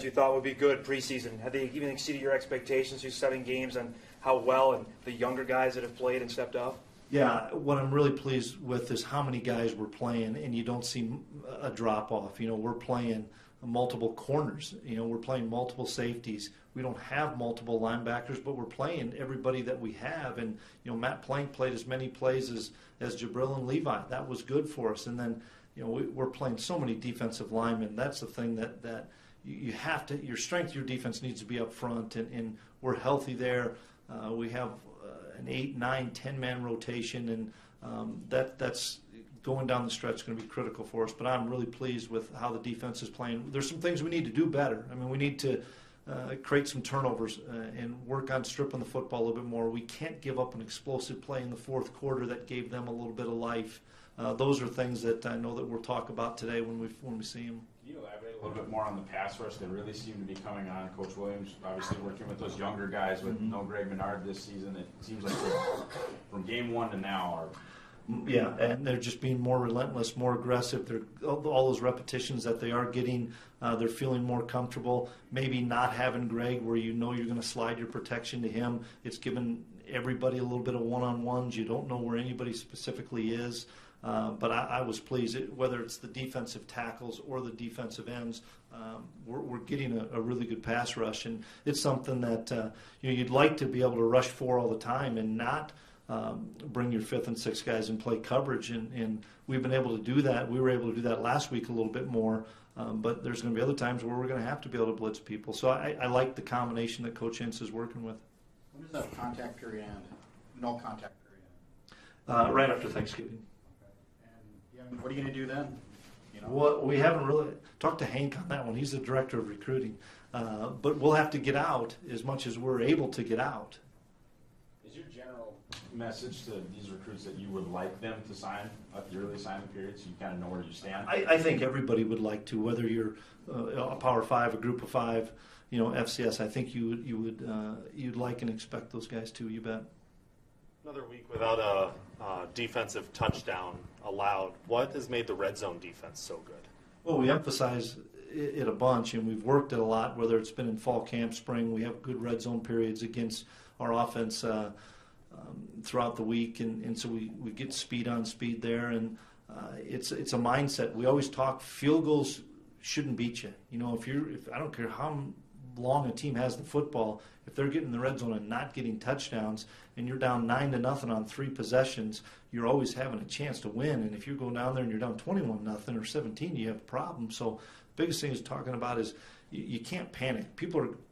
You thought would be good preseason. Have they even exceeded your expectations through 7 games on how well and the younger guys that have played and stepped up? Yeah, what I'm really pleased with is how many guys we're playing, and you don't see a drop-off. We're playing multiple corners. We're playing multiple safeties. We don't have multiple linebackers, but we're playing everybody that we have. And, Matt Plank played as many plays as Jabril and Levi. That was good for us. And then, we're playing so many defensive linemen. That's the thing that you have to – your strength, your defense needs to be up front, and we're healthy there. We have an 8, 9, 10-man rotation, and that's going down the stretch going to be critical for us. But I'm really pleased with how the defense is playing. There's some things we need to do better. We need to create some turnovers and work on stripping the football a little bit more. We can't give up an explosive play in the fourth quarter that gave them a little bit of life. Those are things that I know that we'll talk about today when we see them. Can you elaborate a little bit more on the pass rush that really seem to be coming on? Coach Williams obviously working with those younger guys with no Greg Menard this season. It seems like from game 1 to now yeah, and they're just being more relentless, more aggressive. They're all those repetitions that they are getting, they're feeling more comfortable. Maybe not having Greg where you're going to slide your protection to him. It's given everybody a little bit of one-on-ones. You don't know where anybody specifically is. But I was pleased, whether it's the defensive tackles or the defensive ends, we're getting a really good pass rush. And it's something that you'd like to be able to rush for all the time and not bring your 5th and 6th guys and play coverage. And we've been able to do that. We were able to do that last week a little bit more. But there's going to be other times where we're going to have to be able to blitz people. So I like the combination that Coach Ince is working with. When does that contact period end? No contact period end? Right after Thanksgiving. What are you going to do then? Well, we haven't really talked to Hank on that one. He's the director of recruiting. But we'll have to get out as much as we're able to get out. Is your general message to these recruits that you would like them to sign at the early signing period so you kind of know where you stand? I think everybody would like to, whether you're a Power 5, a Group of 5, FCS. I think you'd like and expect those guys to. You bet. Another week without a defensive touchdown allowed. What has made the red zone defense so good? Well, we emphasize it a bunch, and we've worked it a lot, whether it's been in fall camp, spring. We have good red zone periods against our offense throughout the week, and so we get speed on speed there, and it's a mindset. We always talk field goals shouldn't beat you. If I don't care how long a team has the football, if they're getting the red zone and not getting touchdowns, and you're down 9-0 on 3 possessions, you're always having a chance to win. And if you go down there and you're down 21-0 or 17, you have a problem. So the biggest thing is talking about is you can't panic.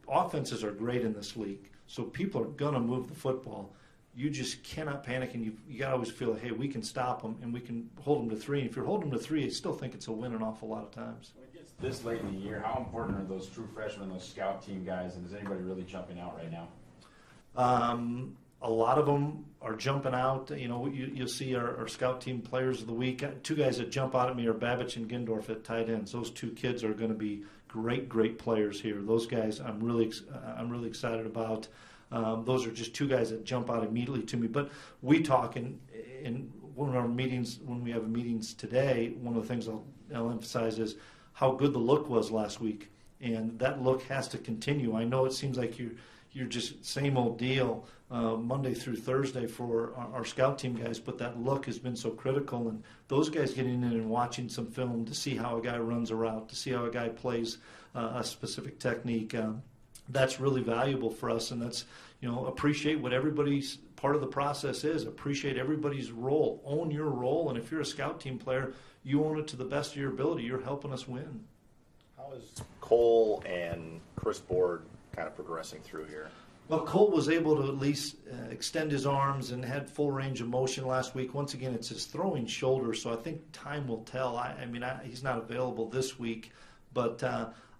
Offenses are great in this league, so people are going to move the football. You just cannot panic, and you got to always feel, hey, we can stop them and we can hold them to 3. And if you're holding them to 3, I still think it's a win an awful lot of times. When it gets this late in the year, how important are those true freshmen, those scout team guys, and is anybody really jumping out right now? A lot of them are jumping out. You'll see our scout team players of the week. 2 guys that jump out at me are Babich and Gindorf at tight ends. Those 2 kids are going to be great players here. Those guys I'm really excited about. Those are just 2 guys that jump out immediately to me. But we talk in one of our meetings, when we have meetings today, one of the things I'll emphasize is how good the look was last week. And that look has to continue. I know it seems like you're just same old deal Monday through Thursday for our scout team guys, but that look has been so critical. And those guys getting in and watching some film to see how a guy runs a route, to see how a guy plays a specific technique, that's really valuable for us. And that's, appreciate what everybody's part of the process is. Appreciate everybody's role. Own your role. And if you're a scout team player, you own it to the best of your ability. You're helping us win. How is Cole and Chris Board kind of progressing through here? Well, Cole was able to at least extend his arms and had full range of motion last week. Once again, it's his throwing shoulder, so I think time will tell. He's not available this week, but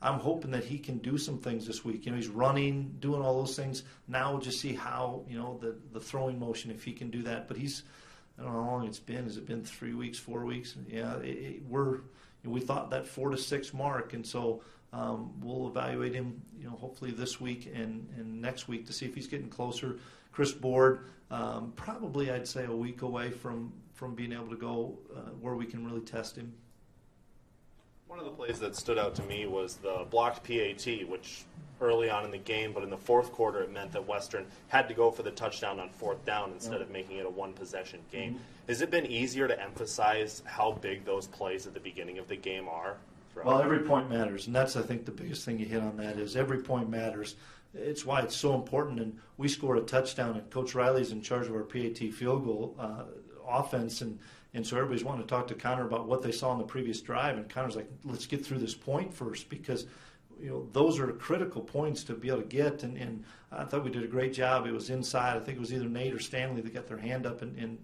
I'm hoping that he can do some things this week. He's running, doing all those things. Now we'll just see how, the throwing motion, if he can do that. But I don't know how long it's been. Has it been 3 weeks, 4 weeks? Yeah, we thought that 4 to 6 mark, and so we'll evaluate him, hopefully this week and next week to see if he's getting closer. Chris Board, probably I'd say a week away from being able to go where we can really test him. One of the plays that stood out to me was the blocked PAT, which early on in the game, but in the fourth quarter it meant that Western had to go for the touchdown on fourth down instead of making it a one-possession game. Has it been easier to emphasize how big those plays at the beginning of the game are? Well, every point matters, and that's, I think, the biggest thing you hit on that is every point matters. It's why it's so important, and we scored a touchdown, and Coach Riley's in charge of our PAT field goal offense, and so everybody's wanting to talk to Connor about what they saw in the previous drive, and Connor's like, let's get through this point first, because those are critical points to be able to get, and I thought we did a great job. It was inside. I think it was either Nate or Stanley that got their hand up and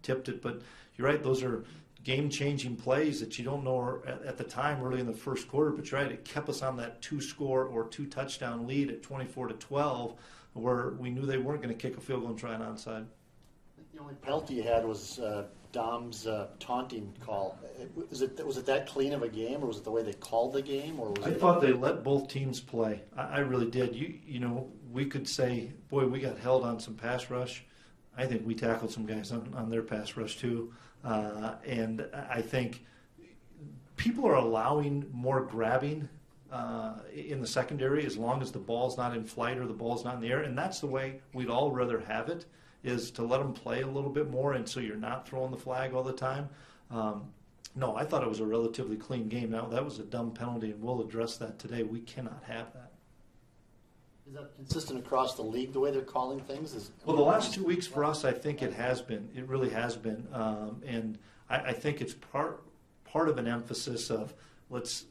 tipped it, but you're right, those are game-changing plays that you don't know at the time early in the first quarter, but you're right, it kept us on that 2-score or 2-touchdown lead at 24-12, where we knew they weren't going to kick a field goal and try an onside. The only penalty you had was Dom's taunting call. Was it that clean of a game, or was it the way they called the game, or was I thought they let both teams play. I really did. We could say, boy, we got held on some pass rush. I think we tackled some guys on their pass rush too. And I think people are allowing more grabbing in the secondary as long as the ball's not in flight or the ball's not in the air. And that's the way we'd all rather have it, is to let them play a little bit more, and so you're not throwing the flag all the time. No, I thought it was a relatively clean game. Now, that was a dumb penalty, and we'll address that today. We cannot have that. Is that consistent across the league, the way they're calling things? Well, the last 2 weeks for us, I think it has been. It really has been. And I think it's part of an emphasis of let's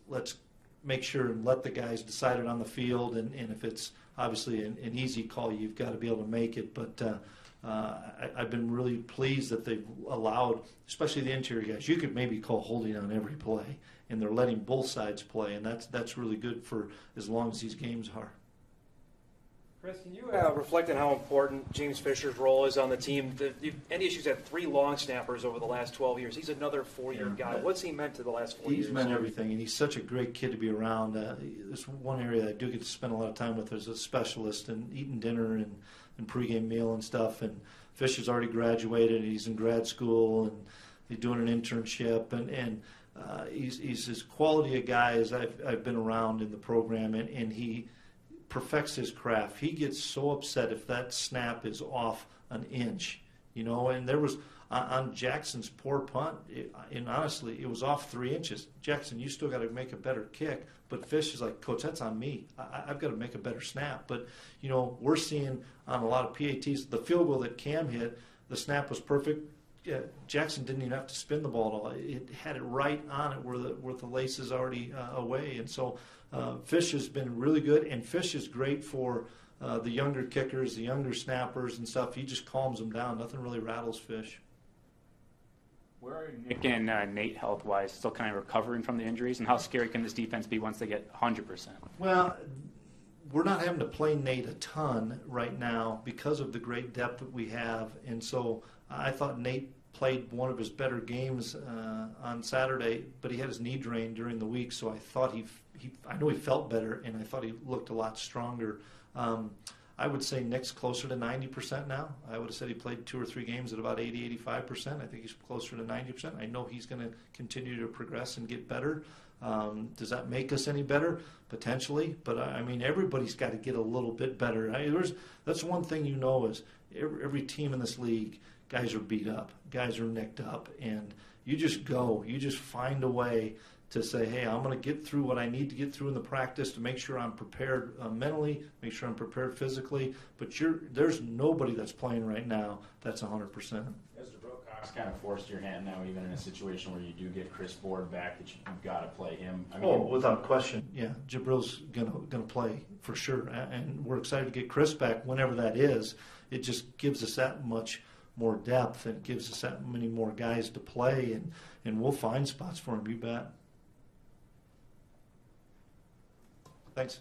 make sure and let the guys decide it on the field. And if it's obviously an easy call, you've got to be able to make it. But I've been really pleased that they've allowed, especially the interior guys. You could maybe call holding on every play, and they're letting both sides play. And that's really good for as long as these games are. Chris, can you reflect on how important James Fisher's role is on the team? NDSU's had 3 long snappers over the last 12 years. He's another 4-year guy. What's he meant to the last 4 years? He's meant everything, and he's such a great kid to be around. There's one area I do get to spend a lot of time with as a specialist and eating dinner and pregame meal and stuff. And Fisher's already graduated. He's in grad school, and he's doing an internship. And he's as quality a guy as I've been around in the program, and he perfects his craft. He gets so upset if that snap is off an inch, and there was on Jackson's poor punt, and honestly, it was off 3 inches. Jackson, you still got to make a better kick, but Fish is like, Coach, that's on me. I've got to make a better snap. But, we're seeing on a lot of PATs, the field goal that Cam hit, the snap was perfect. Jackson didn't even have to spin the ball at all. It had it right on it where the lace is already away. And so Fish has been really good, and Fish is great for the younger kickers, the younger snappers and stuff. He just calms them down. Nothing really rattles Fish. Where are Nick and Nate health-wise, still kind of recovering from the injuries, and how scary can this defense be once they get 100%? Well, we're not having to play Nate a ton right now because of the great depth that we have, and so I thought Nate played one of his better games on Saturday, but he had his knee drained during the week, so I thought I know he felt better, and I thought he looked a lot stronger. I would say Nick's closer to 90% now. I would have said he played 2 or 3 games at about 80, 85%. I think he's closer to 90%. I know he's going to continue to progress and get better. Does that make us any better? Potentially. But, everybody's got to get a little bit better. That's one thing is every team in this league, guys are beat up. Guys are nicked up. And you just go. You just find a way to say, hey, I'm going to get through what I need to get through in the practice to make sure I'm prepared mentally, make sure I'm prepared physically. But there's nobody that's playing right now that's 100%. Has Jabril Cox kind of forced your hand now, even in a situation where you do get Chris Board back, that you've got to play him? Without question, yeah. Jabril's gonna play for sure, and we're excited to get Chris back whenever that is. It just gives us that much more depth, and it gives us that many more guys to play, and we'll find spots for him, you bet. Thanks.